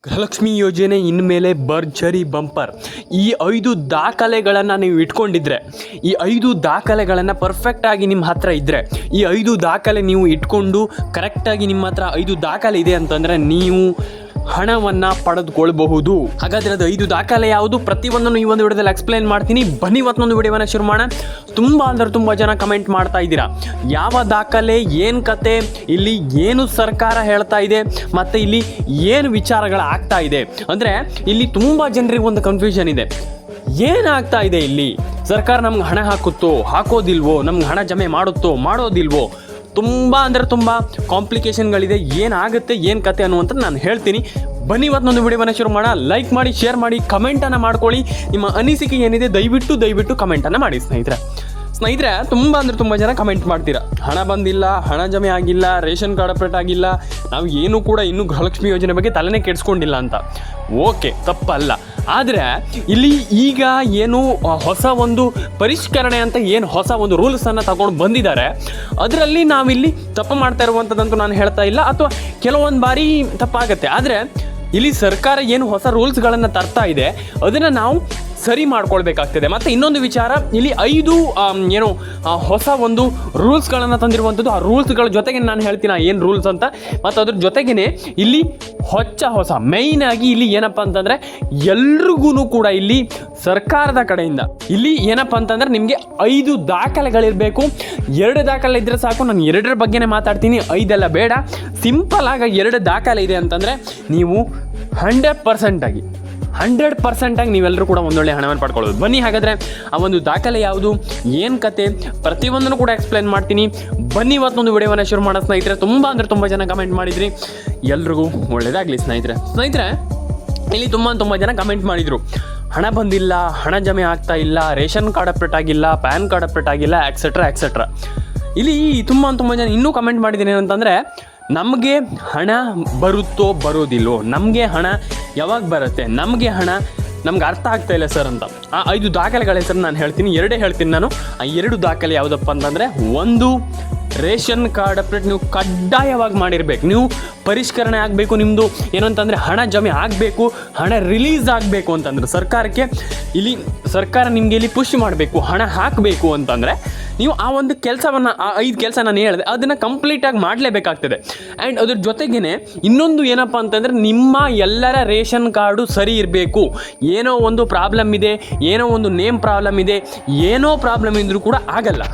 ಗೃಹಲಕ್ಷ್ಮಿ ಯೋಜನೆ ಇನ್ಮೇಲೆ ಭರ್ಜರಿ ಬಂಪರ್. ಈ 5 ದಾಖಲೆಗಳನ್ನು ನೀವು ಇಟ್ಕೊಂಡಿದ್ರೆ, ಈ 5 ದಾಖಲೆಗಳನ್ನು ಪರ್ಫೆಕ್ಟಾಗಿ ನಿಮ್ಮ ಹತ್ರ ಇದ್ದರೆ, ಈ 5 ದಾಖಲೆ ನೀವು ಇಟ್ಕೊಂಡು ಕರೆಕ್ಟಾಗಿ ನಿಮ್ಮ ಹತ್ರ 5 ದಾಖಲೆ ಇದೆ ಅಂತಂದರೆ ನೀವು ಹಣವನ್ನು ಪಡೆದುಕೊಳ್ಬಹುದು. ಹಾಗಾದರೆ ಅದು 5 ದಾಖಲೆ ಯಾವುದು, ಪ್ರತಿಯೊಂದನ್ನು ಈ ಒಂದು ವಿಡಿಯೋದಲ್ಲಿ ಎಕ್ಸ್ಪ್ಲೈನ್ ಮಾಡ್ತೀನಿ. ಬನ್ನಿ ಇವತ್ತೊಂದು ವಿಡಿಯೋವನ್ನು ಶುರು ಮಾಡೋಣ. ತುಂಬ ಜನ ಕಮೆಂಟ್ ಮಾಡ್ತಾ ಇದ್ದೀರಾ, ಯಾವ ದಾಖಲೆ, ಏನು ಕತೆ, ಇಲ್ಲಿ ಏನು ಸರ್ಕಾರ ಹೇಳ್ತಾ ಇದೆ, ಮತ್ತು ಇಲ್ಲಿ ಏನು ವಿಚಾರಗಳು ಆಗ್ತಾ ಇದೆ. ಅಂದರೆ ಇಲ್ಲಿ ತುಂಬ ಜನರಿಗೆ ಒಂದು ಕನ್ಫ್ಯೂಷನ್ ಇದೆ. ಏನಾಗ್ತಾ ಇದೆ ಇಲ್ಲಿ, ಸರ್ಕಾರ ನಮ್ಗೆ ಹಣ ಹಾಕೋದಿಲ್ವೋ, ನಮ್ಗೆ ಹಣ ಜಮೆ ಮಾಡೋದಿಲ್ವೋ, ತುಂಬ ಕಾಂಪ್ಲಿಕೇಶನ್ಗಳಿದೆ. ಏನಾಗುತ್ತೆ, ಏನು ಕತೆ ಅನ್ನುವಂಥದ್ದು ನಾನು ಹೇಳ್ತೀನಿ. ಬನ್ನಿ ಇವತ್ತೊಂದು ವಿಡಿಯೋವನ್ನು ಶುರು ಮಾಡೋಣ. ಲೈಕ್ ಮಾಡಿ, ಶೇರ್ ಮಾಡಿ, ಕಮೆಂಟನ್ನು ಮಾಡ್ಕೊಳ್ಳಿ. ನಿಮ್ಮ ಅನಿಸಿಕೆ ಏನಿದೆ ದಯವಿಟ್ಟು ಕಮೆಂಟನ್ನು ಮಾಡಿ ಸ್ನೇಹಿತರೆ. ತುಂಬ ಜನ ಕಮೆಂಟ್ ಮಾಡ್ತೀರಾ, ಹಣ ಬಂದಿಲ್ಲ, ಹಣ ಜಮೆ ಆಗಿಲ್ಲ, ರೇಷನ್ ಕಾರ್ಡ್ ಅಪ್ಡೇಟ್ ಆಗಿಲ್ಲ, ನಾವು ಏನೂ ಕೂಡ ಇನ್ನೂ ಗೃಹಲಕ್ಷ್ಮಿ ಯೋಜನೆ ಬಗ್ಗೆ ತಲೆನೇ ಕೆಡಿಸ್ಕೊಂಡಿಲ್ಲ ಅಂತ. ಓಕೆ, ತಪ್ಪಲ್ಲ. ಆದರೆ ಇಲ್ಲಿ ಈಗ ಏನು ಹೊಸ ಒಂದು ಪರಿಷ್ಕರಣೆ ಅಂತ ಏನು ಹೊಸ ಒಂದು ರೂಲ್ಸನ್ನು ತಗೊಂಡು ಬಂದಿದ್ದಾರೆ, ಅದರಲ್ಲಿ ನಾವಿಲ್ಲಿ ತಪ್ಪು ಮಾಡ್ತಾ ಇರುವಂಥದ್ದಂತೂ ನಾನು ಹೇಳ್ತಾ ಇಲ್ಲ, ಅಥವಾ ಕೆಲವೊಂದು ಬಾರಿ ತಪ್ಪಾಗುತ್ತೆ. ಆದರೆ ಇಲ್ಲಿ ಸರ್ಕಾರ ಏನು ಹೊಸ ರೂಲ್ಸ್ಗಳನ್ನು ತರ್ತಾ ಇದೆ ಅದನ್ನು ನಾವು ಸರಿ ಮಾಡ್ಕೊಳ್ಬೇಕಾಗ್ತದೆ. ಮತ್ತು ಇನ್ನೊಂದು ವಿಚಾರ, ಇಲ್ಲಿ 5 ಹೊಸ ಒಂದು ರೂಲ್ಸ್ಗಳನ್ನು ತಂದಿರುವಂಥದ್ದು. ಆ ರೂಲ್ಸ್ಗಳ ಜೊತೆಗೆ ನಾನು ಹೇಳ್ತೀನಿ ಏನು ರೂಲ್ಸ್ ಅಂತ, ಮತ್ತು ಅದ್ರ ಜೊತೆಗೇ ಇಲ್ಲಿ ಹೊಸ ಮೇಯ್ನಾಗಿ ಇಲ್ಲಿ ಏನಪ್ಪ ಅಂತಂದರೆ ಎಲ್ರಿಗೂ ಕೂಡ ಇಲ್ಲಿ ಸರ್ಕಾರದ ಕಡೆಯಿಂದ ಇಲ್ಲಿ ಏನಪ್ಪ ಅಂತಂದರೆ ನಿಮಗೆ 5 ದಾಖಲೆಗಳಿರಬೇಕು. 2 ದಾಖಲೆ ಇದ್ದರೆ ಸಾಕು. ನಾನು 2ರ ಬಗ್ಗೆನೇ ಮಾತಾಡ್ತೀನಿ, 5 ಬೇಡ. ಸಿಂಪಲ್ ಆಗಿ 2 ದಾಖಲೆ ಇದೆ ಅಂತಂದರೆ ನೀವು 100% ನೀವೆಲ್ಲರೂ ಕೂಡ ಒಂದೊಳ್ಳೆ ಹಣವನ್ನು ಪಡ್ಕೊಳ್ಳೋದು. ಬನ್ನಿ ಹಾಗಾದರೆ ಆ ಒಂದು ದಾಖಲೆ ಯಾವುದು, ಏನು ಕತೆ, ಪ್ರತಿಯೊಂದನ್ನು ಕೂಡ ಎಕ್ಸ್ಪ್ಲೈನ್ ಮಾಡ್ತೀನಿ. ಬನ್ನಿ ಇವತ್ತೊಂದು ವಿಡಿಯೋವನ್ನು ಶುರು ಮಾಡೋ ಸ್ನೇಹಿತರೆ. ತುಂಬ ಜನ ಕಮೆಂಟ್ ಮಾಡಿದ್ರಿ, ಎಲ್ರಿಗೂ ಒಳ್ಳೆಯದಾಗಲಿ ಸ್ನೇಹಿತರೆ. ಇಲ್ಲಿ ತುಂಬ ಜನ ಕಮೆಂಟ್ ಮಾಡಿದರು, ಹಣ ಬಂದಿಲ್ಲ, ಹಣ ಜಮೆ ಆಗ್ತಾ ಇಲ್ಲ, ರೇಷನ್ ಕಾರ್ಡ್ ಅಪ್ಡೇಟ್ ಆಗಿಲ್ಲ, ಪ್ಯಾನ್ ಕಾರ್ಡ್ ಅಪ್ಡೇಟ್ ಆಗಿಲ್ಲ, ಎಕ್ಸೆಟ್ರಾ. ಇಲ್ಲಿ ತುಂಬ ಜನ ಇನ್ನೂ ಕಮೆಂಟ್ ಮಾಡಿದ್ದೀನಿ ಅಂತಂದರೆ, ನಮಗೆ ಹಣ ಬರೋದಿಲ್ಲೋ, ನಮಗೆ ಹಣ ಯಾವಾಗ ಬರುತ್ತೆ, ನಮಗೆ ಅರ್ಥ ಆಗ್ತಾ ಇಲ್ಲ ಸರ್ ಅಂತ. ಆ 5 ದಾಖಲೆಗಳ ಹೆಸರು ನಾನು ಹೇಳ್ತೀನಿ, 2 ಹೇಳ್ತೀನಿ ನಾನು. ಆ 2 ದಾಖಲೆ ಯಾವುದಪ್ಪ ಅಂತಂದರೆ, ಒಂದು ರೇಷನ್ ಕಾರ್ಡ್ ಅಪ್ಡೇಟ್ ನೀವು ಕಡ್ಡಾಯವಾಗಿ ಮಾಡಿರಬೇಕು. ನೀವು ಪರಿಷ್ಕರಣೆ ಆಗಬೇಕು, ನಿಮ್ಮದು ಏನಂತಂದರೆ ಹಣ ಜಮೆ ಆಗಬೇಕು, ಹಣ ರಿಲೀಸ್ ಆಗಬೇಕು ಅಂತಂದರೆ ಸರ್ಕಾರ ನಿಮಗೆ ಇಲ್ಲಿ ಪುಷ್ ಮಾಡಬೇಕು, ಹಣ ಹಾಕಬೇಕು ಅಂತಂದರೆ ನೀವು ಆ ಒಂದು ಕೆಲಸವನ್ನು, ಆ 5 ಕೆಲಸ ನಾನು ಹೇಳಿದೆ ಅದನ್ನು ಕಂಪ್ಲೀಟಾಗಿ ಮಾಡಲೇಬೇಕಾಗ್ತದೆ. ಆ್ಯಂಡ್ ಅದ್ರ ಜೊತೆಗೇ ಇನ್ನೊಂದು ಏನಪ್ಪ ಅಂತಂದರೆ, ನಿಮ್ಮ ಎಲ್ಲರ ರೇಷನ್ ಕಾರ್ಡು ಸರಿ ಇರಬೇಕು. ಏನೋ ಒಂದು ಪ್ರಾಬ್ಲಮ್ ಇದೆ, ಏನೋ ಒಂದು ನೇಮ್ ಪ್ರಾಬ್ಲಮ್ ಇದೆ, ಏನೋ ಪ್ರಾಬ್ಲಮ್ ಇದ್ದರೂ ಕೂಡ ಆಗಲ್ಲ.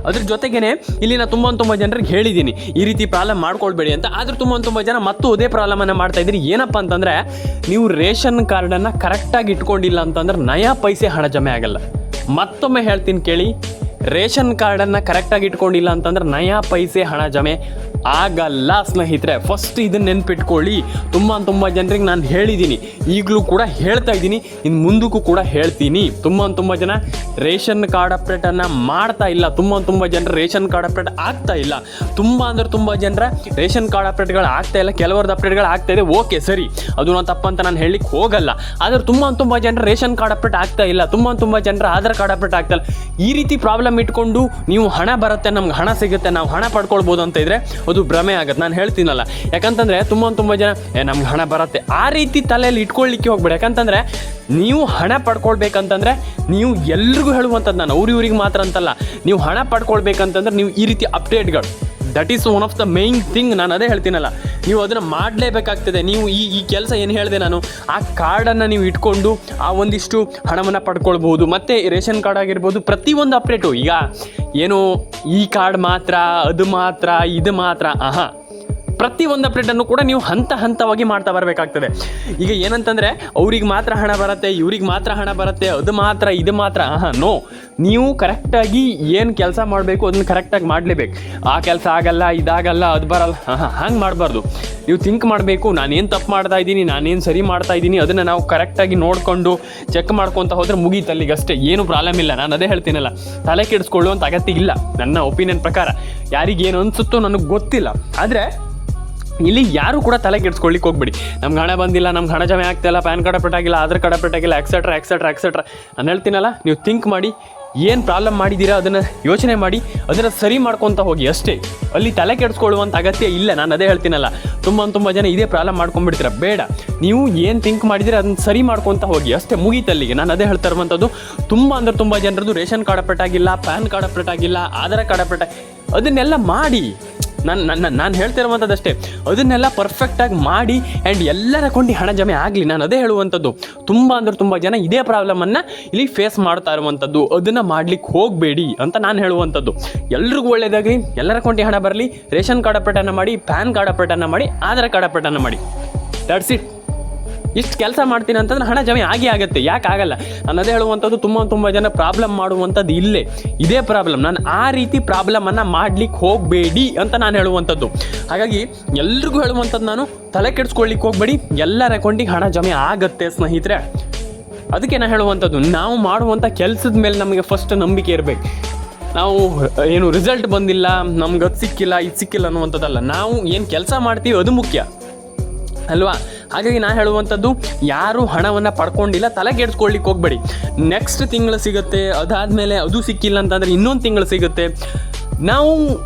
ಅದ್ರ ಜೊತೆಗೇ ಇಲ್ಲಿ ನಾನು ತುಂಬ ಜನರಿಗೆ ಹೇಳಿದ್ದೀನಿ ಈ ರೀತಿ ಪ್ರಾಬ್ಲಮ್ ಮಾಡ್ಕೊಳ್ಬೇಡಿ ಅಂತ. ಆದರೂ ತುಂಬ ಜನ ಮತ್ತು ಅದೇ ಪ್ರಾಬ್ಲಮನ್ನು ಮಾಡ್ತಾ ಇದ್ದೀರಿ. ಏನಪ್ಪ ಅಂತಂದರೆ, ನೀವು ರೇಷನ್ ಕಾರ್ಡನ್ನು ಕರೆಕ್ಟಾಗಿ ಇಟ್ಕೊಂಡಿಲ್ಲ ಅಂತಂದ್ರೆ ನಯಾ ಪೈಸೆ ಹಣ ಜಮೆ ಆಗಲ್ಲ. ಮತ್ತೊಮ್ಮೆ ಹೇಳ್ತೀನಿ ಕೇಳಿ, ರೇಷನ್ ಕಾರ್ಡನ್ನು ಕರೆಕ್ಟಾಗಿ ಇಟ್ಕೊಂಡಿಲ್ಲ ಅಂತಂದ್ರೆ ನಯಾ ಪೈಸೆ ಹಣ ಜಮೆ ಆಗಲ್ಲ ಸ್ನೇಹಿತರೆ. ಫಸ್ಟ್ ಇದನ್ನು ನೆನ್ಪಿಟ್ಕೊಳ್ಳಿ. ತುಂಬ ಜನರಿಗೆ ನಾನು ಹೇಳಿದ್ದೀನಿ, ಈಗಲೂ ಕೂಡ ಹೇಳ್ತಾ ಇದ್ದೀನಿ, ಇನ್ನು ಮುಂದಕ್ಕೂ ಕೂಡ ಹೇಳ್ತೀನಿ. ತುಂಬ ಜನ ರೇಷನ್ ಕಾರ್ಡ್ ಅಪ್ಡೇಟನ್ನು ಮಾಡ್ತಾ ಇಲ್ಲ, ತುಂಬ ಜನರು ರೇಷನ್ ಕಾರ್ಡ್ ಅಪ್ಡೇಟ್ ಆಗ್ತಾ ಇಲ್ಲ. ತುಂಬ ಜನರ ರೇಷನ್ ಕಾರ್ಡ್ ಅಪ್ಡೇಟ್ಗಳು ಆಗ್ತಾ ಇಲ್ಲ, ಕೆಲವರದ್ದು ಅಪ್ಡೇಟ್ಗಳು ಆಗ್ತಾ ಇದೆ. ಓಕೆ, ಸರಿ, ಅದು ನಾನು ತಪ್ಪಂತ ನಾನು ಹೇಳಲಿಕ್ಕೆ ಹೋಗಲ್ಲ. ಆದರೆ ತುಂಬ ಜನರು ರೇಷನ್ ಕಾರ್ಡ್ ಅಪ್ಡೇಟ್ ಆಗ್ತಾ ಇಲ್ಲ, ತುಂಬ ಜನರ ಆಧಾರ್ ಕಾರ್ಡ್ ಅಪ್ಡೇಟ್ ಆಗ್ತಾ ಇಲ್ಲ. ಈ ರೀತಿ ಪ್ರಾಬ್ಲಮ್ ಇಟ್ಕೊಂಡು ನೀವು ಹಣ ಬರುತ್ತೆ, ನಮ್ಗೆ ಹಣ ಸಿಗುತ್ತೆ, ನಾವು ಹಣ ಪಡ್ಕೊಳ್ಬೋದು ಅಂತ ಇದ್ರೆ ಅದು ಭ್ರಮೆ ಆಗುತ್ತೆ. ನಾನು ಹೇಳ್ತೀನಲ್ಲ, ಯಾಕಂತಂದರೆ ತುಂಬ ಜನ ನಮ್ಗೆ ಹಣ ಬರುತ್ತೆ ಆ ರೀತಿ ತಲೆಯಲ್ಲಿ ಇಟ್ಕೊಳ್ಳಿಕ್ಕೆ ಹೋಗ್ಬೇಡಿ. ಯಾಕಂತಂದರೆ ನೀವು ಹಣ ಪಡ್ಕೊಳ್ಬೇಕಂತಂದರೆ ನೀವು ಎಲ್ರಿಗೂ ಹೇಳುವಂಥದ್ದು, ನಾನು ಇವ್ರಿಗೆ ಮಾತ್ರ ಅಂತಲ್ಲ, ನೀವು ಹಣ ಪಡ್ಕೊಳ್ಬೇಕಂತಂದ್ರೆ ನೀವು ಈ ರೀತಿ ಅಪ್ಡೇಟ್ಗಳು, that is one of the main thing. ನಾನು ಅದೇ ಹೇಳ್ತೀನಲ್ಲ, ನೀವು ಅದನ್ನು ಮಾಡಲೇಬೇಕಾಗ್ತದೆ. ನೀವು ಈ ಕೆಲಸ ಏನು ಹೇಳಿದೆ ನಾನು, ಆ ಕಾರ್ಡನ್ನು ನೀವು ಇಟ್ಕೊಂಡು ಆ ಒಂದಿಷ್ಟು ಹಣವನ್ನು ಪಡ್ಕೊಳ್ಬೋದು. ಮತ್ತು ರೇಷನ್ ಕಾರ್ಡ್ ಆಗಿರ್ಬೋದು, ಪ್ರತಿಯೊಂದು ಅಪ್ಡೇಟು, ಈಗ ಏನು ಈ ಕಾರ್ಡ್ ಮಾತ್ರ, ಅದು ಮಾತ್ರ, ಇದು ಮಾತ್ರ, ಪ್ರತಿಯೊಂದು ಅಪ್ಡೇಟನ್ನು ಕೂಡ ನೀವು ಹಂತವಾಗಿ ಮಾಡ್ತಾ ಬರಬೇಕಾಗ್ತದೆ. ಈಗ ಏನಂತಂದರೆ, ಅವ್ರಿಗೆ ಮಾತ್ರ ಹಣ ಬರುತ್ತೆ, ಇವ್ರಿಗೆ ಮಾತ್ರ ಹಣ ಬರುತ್ತೆ, ಅದು ಮಾತ್ರ, ಇದು ಮಾತ್ರ, ನೋ. ನೀವು ಕರೆಕ್ಟಾಗಿ ಏನು ಕೆಲಸ ಮಾಡಬೇಕು ಅದನ್ನು ಕರೆಕ್ಟಾಗಿ ಮಾಡಲೇಬೇಕು. ಆ ಕೆಲಸ ಆಗಲ್ಲ, ಇದಾಗಲ್ಲ, ಅದು ಬರಲ್ಲ, ಹಂಗೆ ಮಾಡಬಾರ್ದು. ನೀವು ಥಿಂಕ್ ಮಾಡಬೇಕು, ನಾನೇನು ತಪ್ಪು ಮಾಡ್ತಾ ಇದ್ದೀನಿ, ನಾನೇನು ಸರಿ ಮಾಡ್ತಾ ಇದ್ದೀನಿ, ಅದನ್ನು ನಾವು ಕರೆಕ್ಟಾಗಿ ನೋಡಿಕೊಂಡು ಚೆಕ್ ಮಾಡ್ಕೊತ ಹೋದರೆ ಮುಗೀತು, ಅಲ್ಲಿಗೆ ಅಷ್ಟೇ, ಏನು ಪ್ರಾಬ್ಲಮ್ ಇಲ್ಲ. ನಾನು ಅದೇ ಹೇಳ್ತೀನಲ್ಲ, ತಲೆ ಕೆಡಿಸ್ಕೊಳ್ಳುವಂಥ ಅಗತ್ಯ ಇಲ್ಲ ನನ್ನ ಒಪಿನಿಯನ್ ಪ್ರಕಾರ. ಯಾರಿಗೇನು ಅನಿಸುತ್ತೋ ನನಗೆ ಗೊತ್ತಿಲ್ಲ. ಆದರೆ ಇಲ್ಲಿ ಯಾರು ಕೂಡ ತಲೆ ಕೆಡಿಸ್ಕೊಳ್ಳಿಕ್ಕೆ ಹೋಗ್ಬೇಡಿ. ನಮ್ಗೆ ಹಣ ಬಂದಿಲ್ಲ, ನಮ್ಗೆ ಹಣ ಜಮೆ ಆಗ್ತಾಯಿಲ್ಲ, ಪ್ಯಾನ್ ಕಾರ್ಡ್ ಅಪ್ಡೇಟ್ ಆಗಿಲ್ಲ, ಆಧಾರ್ ಕಾರ್ಡ್ ಅಪ್ಡೇಟ್ ಆಗಿಲ್ಲ, ಎಕ್ಸೆಟ್ರಾ. ನಾನು ಹೇಳ್ತೀನಲ್ಲ, ನೀವು ಥಿಂಕ್ ಮಾಡಿ ಏನು ಪ್ರಾಬ್ಲಮ್ ಮಾಡಿದ್ದೀರಾ ಅದನ್ನು ಯೋಚನೆ ಮಾಡಿ ಅದನ್ನು ಸರಿ ಮಾಡ್ಕೊತ ಹೋಗಿ ಅಷ್ಟೇ. ಅಲ್ಲಿ ತಲೆ ಕೆಡಿಸ್ಕೊಳ್ಳುವಂಥ ಅಗತ್ಯ ಇಲ್ಲ. ನಾನು ಅದೇ ಹೇಳ್ತೀನಲ್ಲ, ತುಂಬ ಜನ ಇದೇ ಪ್ರಾಬ್ಲಮ್ ಮಾಡ್ಕೊಂಡ್ಬಿಡ್ತೀರ. ಬೇಡ, ನೀವು ಏನು ಥಿಂಕ್ ಮಾಡಿದರೆ ಅದನ್ನು ಸರಿ ಮಾಡ್ಕೊತ ಹೋಗಿ ಅಷ್ಟೇ, ಮುಗೀತಲ್ಲಿಗೆ. ನಾನು ಅದೇ ಹೇಳ್ತಾ ಇರುವಂಥದ್ದು. ತುಂಬ ಜನರದ್ದು ರೇಷನ್ ಕಾರ್ಡ್ ಅಪ್ಡೇಟ್ ಆಗಿಲ್ಲ, ಪ್ಯಾನ್ ಕಾರ್ಡ್ ಅಪ್ಡೇಟ್ ಆಗಿಲ್ಲ, ಆಧಾರ್ ಕಾರ್ಡ್ ಅಪ್ಡೇಟ್, ಅದನ್ನೆಲ್ಲ ಮಾಡಿ. ನಾನು ಹೇಳ್ತಾ ಇರುವಂಥದ್ದು ಅಷ್ಟೇ, ಅದನ್ನೆಲ್ಲ ಪರ್ಫೆಕ್ಟಾಗಿ ಮಾಡಿ ಆ್ಯಂಡ್ ಎಲ್ಲರ ಕೊಂಡು ಹಣ ಜಮೆ ಆಗಲಿ. ನಾನು ಅದೇ ಹೇಳುವಂಥದ್ದು. ತುಂಬ ಜನ ಇದೇ ಪ್ರಾಬ್ಲಮನ್ನು ಇಲ್ಲಿ ಫೇಸ್ ಮಾಡ್ತಾ ಇರುವಂಥದ್ದು. ಅದನ್ನು ಮಾಡ್ಲಿಕ್ಕೆ ಹೋಗಬೇಡಿ ಅಂತ ನಾನು ಹೇಳುವಂಥದ್ದು. ಎಲ್ರಿಗೂ ಒಳ್ಳೆಯದಾಗಲಿ, ಎಲ್ಲರ ಕೊಂಡು ಹಣ ಬರಲಿ. ರೇಷನ್ ಕಾರ್ಡ್ ಅಪ್ಡೇಟನ್ನು ಮಾಡಿ, ಪ್ಯಾನ್ ಕಾರ್ಡ್ ಅಪ್ಡೇಟನ್ನು ಮಾಡಿ, ಆಧಾರ್ ಕಾರ್ಡ್ ಅಪ್ಡೇಟನ್ನು ಮಾಡಿ. That's it. ಇಷ್ಟು ಕೆಲಸ ಮಾಡ್ತೀನಿ ಅಂತಂದ್ರೆ ಹಣ ಜಮೆ ಆಗುತ್ತೆ. ಯಾಕೆ ಆಗಲ್ಲ? ನಾನು ಅದೇ ಹೇಳುವಂಥದ್ದು. ತುಂಬ ಜನ ಪ್ರಾಬ್ಲಮ್ ಮಾಡುವಂಥದ್ದು ಇದೇ ಪ್ರಾಬ್ಲಮ್. ನಾನು ಆ ರೀತಿ ಪ್ರಾಬ್ಲಮನ್ನು ಮಾಡ್ಲಿಕ್ಕೆ ಹೋಗಬೇಡಿ ಅಂತ ನಾನು ಹೇಳುವಂಥದ್ದು. ಹಾಗಾಗಿ ಎಲ್ರಿಗೂ ಹೇಳುವಂಥದ್ದು, ನಾನು ತಲೆ ಕೆಡಿಸ್ಕೊಳ್ಳಿಕ್ಕೆ ಹೋಗಬೇಡಿ. ಎಲ್ಲರ ಅಕೌಂಟಿಗೆ ಹಣ ಜಮೆ ಆಗುತ್ತೆ ಸ್ನೇಹಿತರೆ. ಅದಕ್ಕೆ ನಾನು ಹೇಳುವಂಥದ್ದು, ನಾವು ಮಾಡುವಂಥ ಕೆಲಸದ ಮೇಲೆ ನಮಗೆ ಫಸ್ಟ್ ನಂಬಿಕೆ ಇರಬೇಕು. ನಾವು ಏನು ರಿಸಲ್ಟ್ ಬಂದಿಲ್ಲ, ನಮ್ಗೆ ಅದು ಸಿಕ್ಕಿಲ್ಲ, ಇದು ಸಿಕ್ಕಿಲ್ಲ ಅನ್ನುವಂಥದ್ದಲ್ಲ. ನಾವು ಏನು ಕೆಲಸ ಮಾಡ್ತೀವಿ ಅದು ಮುಖ್ಯ ಅಲ್ವಾ? ಹಾಗಾಗಿ ನಾನು ಹೇಳುವಂಥದ್ದು, ಯಾರು ಹಣವನ್ನು ಪಡ್ಕೊಂಡಿಲ್ಲ ತಲೆ ಕೆಡಿಸ್ಕೊಳ್ಳಿಕ್ಕೆ ಹೋಗಬೇಡಿ. ನೆಕ್ಸ್ಟ್ ತಿಂಗಳು ಸಿಗುತ್ತೆ, ಅದಾದಮೇಲೆ ಅದು ಸಿಕ್ಕಿಲ್ಲ ಅಂತಂದರೆ ಇನ್ನೊಂದು ತಿಂಗಳು ಸಿಗುತ್ತೆ. ನಾವು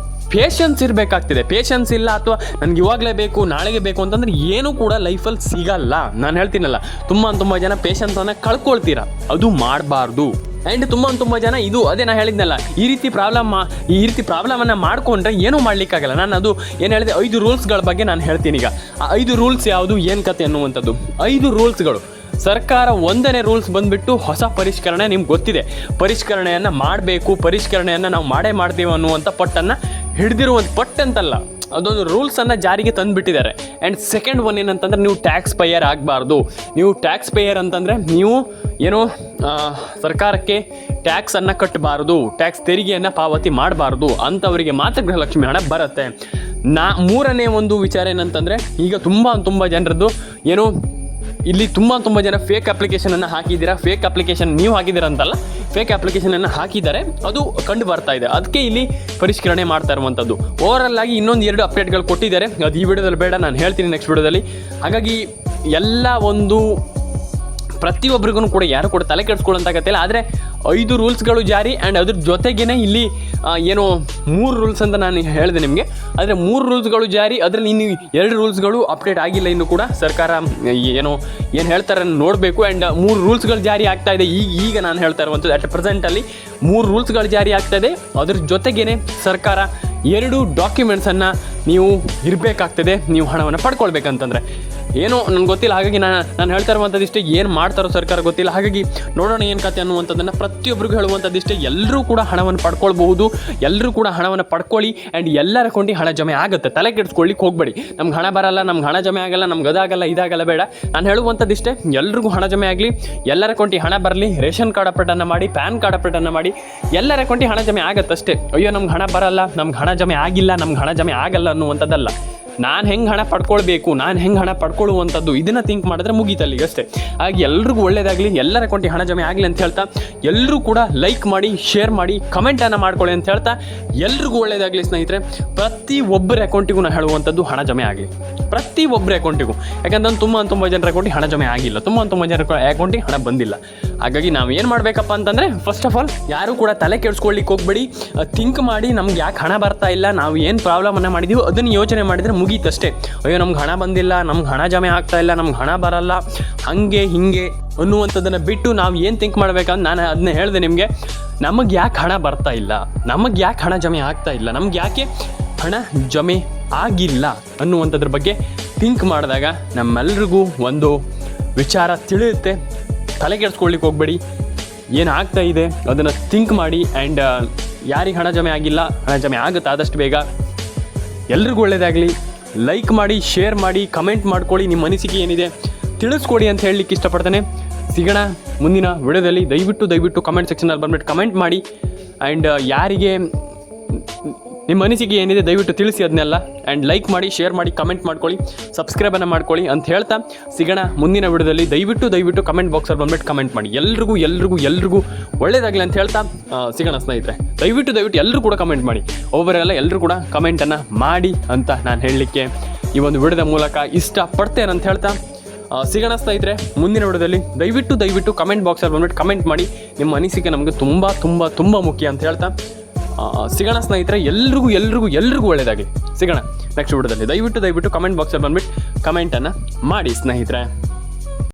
ಪೇಷನ್ಸ್ ಇರಬೇಕಾಗ್ತಿದೆ. ಪೇಷನ್ಸ್ ಇಲ್ಲ, ಅಥವಾ ನನಗೆ ಇವಾಗಲೇ ಬೇಕು, ನಾಳೆಗೆ ಬೇಕು ಅಂತಂದರೆ ಏನೂ ಕೂಡ ಲೈಫಲ್ಲಿ ಸಿಗಲ್ಲ. ನಾನು ಹೇಳ್ತೀನಲ್ಲ, ತುಂಬ ಜನ ಪೇಷನ್ಸನ್ನು ಕಳ್ಕೊಳ್ತೀರಾ. ಅದು ಮಾಡಬಾರ್ದು. ಆ್ಯಂಡ್ ತುಂಬ ಜನ ಇದು ಅದೇ ನಾನು ಹೇಳಿದ್ನಲ್ಲ, ಈ ರೀತಿ ಪ್ರಾಬ್ಲಮನ್ನು ಮಾಡಿಕೊಂಡ್ರೆ ಏನೂ ಮಾಡಲಿಕ್ಕಾಗಲ್ಲ. ನಾನು ಅದು ಏನು ಹೇಳಿದೆ, 5 ರೂಲ್ಸ್ಗಳ ಬಗ್ಗೆ ನಾನು ಹೇಳ್ತೀನಿ ಈಗ. ಆ 5 ರೂಲ್ಸ್ ಯಾವುದು, ಏನು ಕತೆ ಅನ್ನುವಂಥದ್ದು. 5 ರೂಲ್ಸ್ಗಳು. ಸರ್ಕಾರ 1ನೇ ರೂಲ್ಸ್ ಬಂದುಬಿಟ್ಟು ಹೊಸ ಪರಿಷ್ಕರಣೆ. ನಿಮ್ಗೆ ಗೊತ್ತಿದೆ, ಪರಿಷ್ಕರಣೆಯನ್ನು ಮಾಡಬೇಕು, ಪರಿಷ್ಕರಣೆಯನ್ನು ನಾವು ಮಾಡ್ತೀವಿ ಅನ್ನುವಂಥ ಪಟ್ಟನ್ನು ಹಿಡಿದಿರುವಂಥ ಪಟ್ಟಂತಲ್ಲ, ಅದೊಂದು ರೂಲ್ಸನ್ನು ಜಾರಿಗೆ ತಂದುಬಿಟ್ಟಿದ್ದಾರೆ. ಆ್ಯಂಡ್ ಸೆಕೆಂಡ್ ಒನ್ ಏನಂತಂದರೆ, ನೀವು ಟ್ಯಾಕ್ಸ್ ಪೇಯರ್ ಆಗಬಾರ್ದು. ನೀವು ಟ್ಯಾಕ್ಸ್ ಪೇಯರ್ ಅಂತಂದರೆ ನೀವು ಏನು ಸರ್ಕಾರಕ್ಕೆ ಟ್ಯಾಕ್ಸನ್ನು ಕಟ್ಟಬಾರ್ದು, ಟ್ಯಾಕ್ಸ್ ತೆರಿಗೆಯನ್ನು ಪಾವತಿ ಮಾಡಬಾರ್ದು. ಅಂಥವರಿಗೆ ಮಾತ್ರ ಗೃಹಲಕ್ಷ್ಮಿ ಹಣ ಬರುತ್ತೆ. 3ನೇ ಒಂದು ವಿಚಾರ ಏನಂತಂದರೆ, ಈಗ ತುಂಬ ಜನರದ್ದು ಏನು ಇಲ್ಲಿ ತುಂಬ ಜನ ಫೇಕ್ ಅಪ್ಲಿಕೇಶನನ್ನು ಹಾಕಿದ್ದೀರಾ. ಫೇಕ್ ಅಪ್ಲಿಕೇಶನ್ ನೀವು ಹಾಕಿದ್ದೀರಾ ಅಂತಲ್ಲ, ಫೇಕ್ ಅಪ್ಲಿಕೇಶನನ್ನು ಹಾಕಿದ್ದಾರೆ, ಅದು ಕಂಡು ಬರ್ತಾ ಇದೆ. ಅದಕ್ಕೆ ಇಲ್ಲಿ ಪರಿಷ್ಕರಣೆ ಮಾಡ್ತಾ ಇರುವಂಥದ್ದು. ಓವರಾಲ್ ಆಗಿ ಇನ್ನೊಂದು 2 ಅಪ್ಡೇಟ್ಗಳು ಕೊಟ್ಟಿದ್ದಾರೆ. ಅದು ಈ ವಿಡಿಯೋದಲ್ಲಿ ಬೇಡ, ನಾನು ಹೇಳ್ತೀನಿ ನೆಕ್ಸ್ಟ್ ವಿಡಿಯೋದಲ್ಲಿ. ಹಾಗಾಗಿ ಎಲ್ಲ ಒಂದು ಪ್ರತಿಯೊಬ್ಬರಿಗೂ ಕೂಡ ಯಾರು ಕೂಡ ತಲೆ ಕೆಡಿಸ್ಕೊಳ್ಳೋಂತಾಗತ್ತಿಲ್ಲ. ಆದರೆ 5 ರೂಲ್ಸ್ಗಳು ಜಾರಿ. ಆ್ಯಂಡ್ ಅದ್ರ ಜೊತೆಗೇ ಇಲ್ಲಿ ಏನೋ 3 ರೂಲ್ಸ್ ಅಂತ ನಾನು ಹೇಳಿದೆ ನಿಮಗೆ. ಆದರೆ 3 ರೂಲ್ಸ್ಗಳು ಜಾರಿ. ಅದರಲ್ಲಿ ಇನ್ನು 2 ರೂಲ್ಸ್ಗಳು ಅಪ್ಡೇಟ್ ಆಗಿಲ್ಲ. ಇನ್ನು ಕೂಡ ಸರ್ಕಾರ ಏನು ಹೇಳ್ತಾರೆ ನೋಡಬೇಕು. ಆ್ಯಂಡ್ 3 ರೂಲ್ಸ್ಗಳು ಜಾರಿ ಆಗ್ತಾ ಇದೆ. ಈಗ ನಾನು ಹೇಳ್ತಾ ಇರುವಂಥದ್ದು ಅಟ್ ಪ್ರೆಸೆಂಟಲ್ಲಿ 3 ರೂಲ್ಸ್ಗಳು ಜಾರಿ ಆಗ್ತಾ ಇದೆ. ಅದ್ರ ಜೊತೆಗೇ ಸರ್ಕಾರ 2 ಡಾಕ್ಯುಮೆಂಟ್ಸನ್ನು ನೀವು ಇರಬೇಕಾಗ್ತದೆ, ನೀವು ಹಣವನ್ನು ಪಡ್ಕೊಳ್ಬೇಕಂತಂದರೆ. ಏನೋ ನನಗೆ ಗೊತ್ತಿಲ್ಲ. ಹಾಗಾಗಿ ನಾನು ಹೇಳ್ತಾ ಇರುವಂಥದ್ದು ಇಷ್ಟೇ. ಏನು ಮಾಡ್ತಾರೋ ಸರ್ಕಾರ ಗೊತ್ತಿಲ್ಲ. ಹಾಗಾಗಿ ನೋಡೋಣ ಏನು ಕತೆ ಅನ್ನುವಂಥದ್ದನ್ನು ಪ್ರತಿಯೊಬ್ಬರಿಗೂ ಹೇಳುವಂಥದ್ದು ಇಷ್ಟೇ. ಎಲ್ಲರೂ ಕೂಡ ಹಣವನ್ನು ಪಡ್ಕೊಳ್ಬಹುದು. ಎಲ್ಲರೂ ಕೂಡ ಹಣವನ್ನು ಪಡ್ಕೊಳ್ಳಿ. ಆ್ಯಂಡ್ ಎಲ್ಲರ ಅಕೌಂಟಿಗೆ ಹಣ ಜಮೆ ಆಗುತ್ತೆ. ತಲೆ ಕೆಡಿಸ್ಕೊಳ್ಳಿಕ್ಕೆ ಹೋಗಬೇಡಿ. ನಮ್ಗೆ ಹಣ ಬರಲ್ಲ, ನಮ್ಗೆ ಹಣ ಜಮೆ ಆಗಲ್ಲ, ನಮ್ಗೆ ಅದಾಗಲ್ಲ, ಇದಾಗಲ್ಲ, ಬೇಡ. ನಾನು ಹೇಳುವಂಥದ್ದು ಇಷ್ಟೇ, ಎಲ್ರಿಗೂ ಹಣ ಜಮೆ ಆಗಲಿ, ಎಲ್ಲರ ಅಕೌಂಟಿಗೆ ಹಣ ಬರಲಿ. ರೇಷನ್ ಕಾರ್ಡ್ ಅಪ್ಡೇಟನ್ನು ಮಾಡಿ, ಪ್ಯಾನ್ ಕಾರ್ಡ್ ಅಪ್ಡೇಟನ್ನು ಮಾಡಿ, ಎಲ್ಲರ ಅಕೌಂಟಿಗೆ ಹಣ ಜಮೆ ಆಗುತ್ತೆ ಅಷ್ಟೇ. ಅಯ್ಯೋ ನಮ್ಗೆ ಹಣ ಬರಲ್ಲ, ನಮ್ಗೆ ಹಣ ಜಮೆ ಆಗಿಲ್ಲ, ನಮ್ಗೆ ಹಣ ಜಮೆ ಆಗಲ್ಲ ಅನ್ನುವಂಥದ್ದಲ್ಲ. ನಾನು ಹೆಂಗೆ ಹಣ ಪಡ್ಕೊಳ್ಬೇಕು, ನಾನು ಹೆಂಗೆ ಹಣ ಪಡ್ಕೊಳ್ಳುವಂಥದ್ದು, ಇದನ್ನು ಥಿಂಕ್ ಮಾಡಿದ್ರೆ ಮುಗೀತಲ್ಲಿಗೆ ಅಷ್ಟೇ. ಹಾಗೆ ಎಲ್ರಿಗೂ ಒಳ್ಳೆಯದಾಗಲಿ, ಎಲ್ಲರ ಅಕೌಂಟಿಗೆ ಹಣ ಜಮೆ ಆಗಲಿ ಅಂತ ಹೇಳ್ತಾ, ಎಲ್ಲರೂ ಕೂಡ ಲೈಕ್ ಮಾಡಿ, ಶೇರ್ ಮಾಡಿ, ಕಮೆಂಟನ್ನು ಮಾಡ್ಕೊಳ್ಳಿ ಅಂತ ಹೇಳ್ತಾ, ಎಲ್ರಿಗೂ ಒಳ್ಳೆಯದಾಗಲಿ ಸ್ನೇಹಿತರೆ. ಪ್ರತಿಯೊಬ್ಬರ ಅಕೌಂಟಿಗೂ ನಾನು ಹೇಳುವಂಥದ್ದು ಹಣ ಜಮೆ ಆಗಲಿ, ಪ್ರತಿಯೊಬ್ಬರ ಅಕೌಂಟಿಗೂ. ಯಾಕಂದ್ರೆ ತುಂಬ ಜನರ ಅಕೌಂಟಿಗೆ ಹಣ ಜಮೆ ಆಗಿಲ್ಲ, ತುಂಬ ಜನರ ಅಕೌಂಟಿಗೆ ಹಣ ಬಂದಿಲ್ಲ. ಹಾಗಾಗಿ ನಾವು ಏನು ಮಾಡಬೇಕಪ್ಪ ಅಂತಂದರೆ, ಫಸ್ಟ್ ಆಫ್ ಆಲ್ ಯಾರು ಕೂಡ ತಲೆ ಕೆಡಿಸ್ಕೊಳ್ಳಿಕ್ಕೆ ಹೋಗಬೇಡಿ. ಥಿಂಕ್ ಮಾಡಿ, ನಮ್ಗೆ ಯಾಕೆ ಹಣ ಬರ್ತಾ ಇಲ್ಲ, ನಾವು ಏನು ಪ್ರಾಬ್ಲಮನ್ನು ಮಾಡಿದ್ದೀವೋ ಅದನ್ನು ಯೋಚನೆ ಮಾಡಿದರೆ ಮುಗೀತಷ್ಟೇ. ಅಯ್ಯೋ ನಮ್ಗೆ ಹಣ ಬಂದಿಲ್ಲ, ನಮ್ಗೆ ಹಣ ಜಮೆ ಆಗ್ತಾ ಇಲ್ಲ, ನಮ್ಗೆ ಹಣ ಬರಲ್ಲ, ಹಾಗೆ ಹೀಗೆ ಅನ್ನುವಂಥದ್ದನ್ನು ಬಿಟ್ಟು ನಾವು ಏನು ಥಿಂಕ್ ಮಾಡಬೇಕಂತ ನಾನು ಅದನ್ನೇ ಹೇಳಿದೆ ನಿಮಗೆ. ನಮಗೆ ಯಾಕೆ ಹಣ ಬರ್ತಾ ಇಲ್ಲ, ನಮಗೆ ಯಾಕೆ ಹಣ ಜಮೆ ಆಗ್ತಾ ಇಲ್ಲ, ನಮ್ಗೆ ಯಾಕೆ ಹಣ ಜಮೆ ಆಗಿಲ್ಲ ಅನ್ನುವಂಥದ್ರ ಬಗ್ಗೆ ಥಿಂಕ್ ಮಾಡಿದಾಗ ನಮ್ಮೆಲ್ರಿಗೂ ಒಂದು ವಿಚಾರ ತಿಳಿಯುತ್ತೆ. ತಲೆ ಕೆಡಿಸ್ಕೊಳ್ಳಿಕ್ಕೆ ಹೋಗಬೇಡಿ. ಏನಾಗ್ತಾ ಇದೆ ಅದನ್ನು ಥಿಂಕ್ ಮಾಡಿ. ಆ್ಯಂಡ್ ಯಾರಿಗೆ ಹಣ ಜಮೆ ಆಗಿಲ್ಲ, ಹಣ ಜಮೆ ಆಗುತ್ತೆ ಆದಷ್ಟು ಬೇಗ. ಎಲ್ರಿಗೂ ಒಳ್ಳೆಯದಾಗಲಿ. ಲೈಕ್ ಮಾಡಿ, ಶೇರ್ ಮಾಡಿ, ಕಮೆಂಟ್ ಮಾಡ್ಕೊಳ್ಳಿ. ನಿಮ್ಮ ಅನಿಸಿಕೆ ಏನಿದೆ ತಿಳಿಸ್ಕೊಡಿ ಅಂತ ಹೇಳಲಿಕ್ಕೆ ಇಷ್ಟಪಡ್ತೇನೆ. ಸಿಗೋಣ ಮುಂದಿನ ವಿಡಿಯೋದಲ್ಲಿ. ದಯವಿಟ್ಟು ಕಮೆಂಟ್ ಸೆಕ್ಷನಲ್ಲಿ ಬಂದ್ಬಿಟ್ಟು ಕಮೆಂಟ್ ಮಾಡಿ. ಆ್ಯಂಡ್ ಯಾರಿಗೆ ನಿಮ್ಮ ಅನಿಸಿಕೆ ಏನಿದೆ ದಯವಿಟ್ಟು ತಿಳಿಸಿ ಅದನ್ನೆಲ್ಲ. ಆ್ಯಂಡ್ ಲೈಕ್ ಮಾಡಿ, ಶೇರ್ ಮಾಡಿ, ಕಮೆಂಟ್ ಮಾಡ್ಕೊಳ್ಳಿ, ಸಬ್ಸ್ಕ್ರೈಬನ್ನು ಮಾಡ್ಕೊಳ್ಳಿ ಅಂತ ಹೇಳ್ತಾ ಸಿಗೋಣ ಮುಂದಿನ ವಿಡಿಯೋದಲ್ಲಿ. ದಯವಿಟ್ಟು ಕಮೆಂಟ್ ಬಾಕ್ಸಲ್ಲಿ ಬಂದ್ಬಿಟ್ಟು ಕಮೆಂಟ್ ಮಾಡಿ. ಎಲ್ರಿಗೂ ಒಳ್ಳೆಯದಾಗಲಿ ಅಂತ ಹೇಳ್ತಾ ಸಿಗೋಣ ಸ್ನೇಹಿತರೆ. ದಯವಿಟ್ಟು ಎಲ್ಲರೂ ಕೂಡ ಕಮೆಂಟ್ ಮಾಡಿ. ಒಬ್ಬರೆಲ್ಲ ಎಲ್ಲರೂ ಕೂಡ ಕಮೆಂಟನ್ನು ಮಾಡಿ ಅಂತ ನಾನು ಹೇಳಲಿಕ್ಕೆ ಈ ಒಂದು ವಿಡಿಯೋದ ಮೂಲಕ ಇಷ್ಟಪಡ್ತೇನೆ ಅಂತ ಹೇಳ್ತಾ ಸಿಗೋಣ ಸ್ನೇಹಿತರೆ ಮುಂದಿನ ವಿಡಿಯೋದಲ್ಲಿ. ದಯವಿಟ್ಟು ಕಮೆಂಟ್ ಬಾಕ್ಸಲ್ಲಿ ಬಂದ್ಬಿಟ್ಟು ಕಮೆಂಟ್ ಮಾಡಿ. ನಿಮ್ಮ ಅನಿಸಿಕೆ ನಮಗೆ ತುಂಬ ತುಂಬ ತುಂಬ ಮುಖ್ಯ ಅಂತ ಹೇಳ್ತಾ ಸಿಗೋಣ ಸ್ನೇಹಿತರೆ. ಎಲ್ರಿಗೂ ಒಳ್ಳೆಯದಾಗಿ ಸಿಗೋಣ ನೆಕ್ಸ್ಟ್ ವಿಡಿಯೋದಲ್ಲಿ. ದಯವಿಟ್ಟು ಕಮೆಂಟ್ ಬಾಕ್ಸಲ್ಲಿ ಬಂದ್ಬಿಟ್ಟು ಕಮೆಂಟನ್ನು ಮಾಡಿ ಸ್ನೇಹಿತರೆ.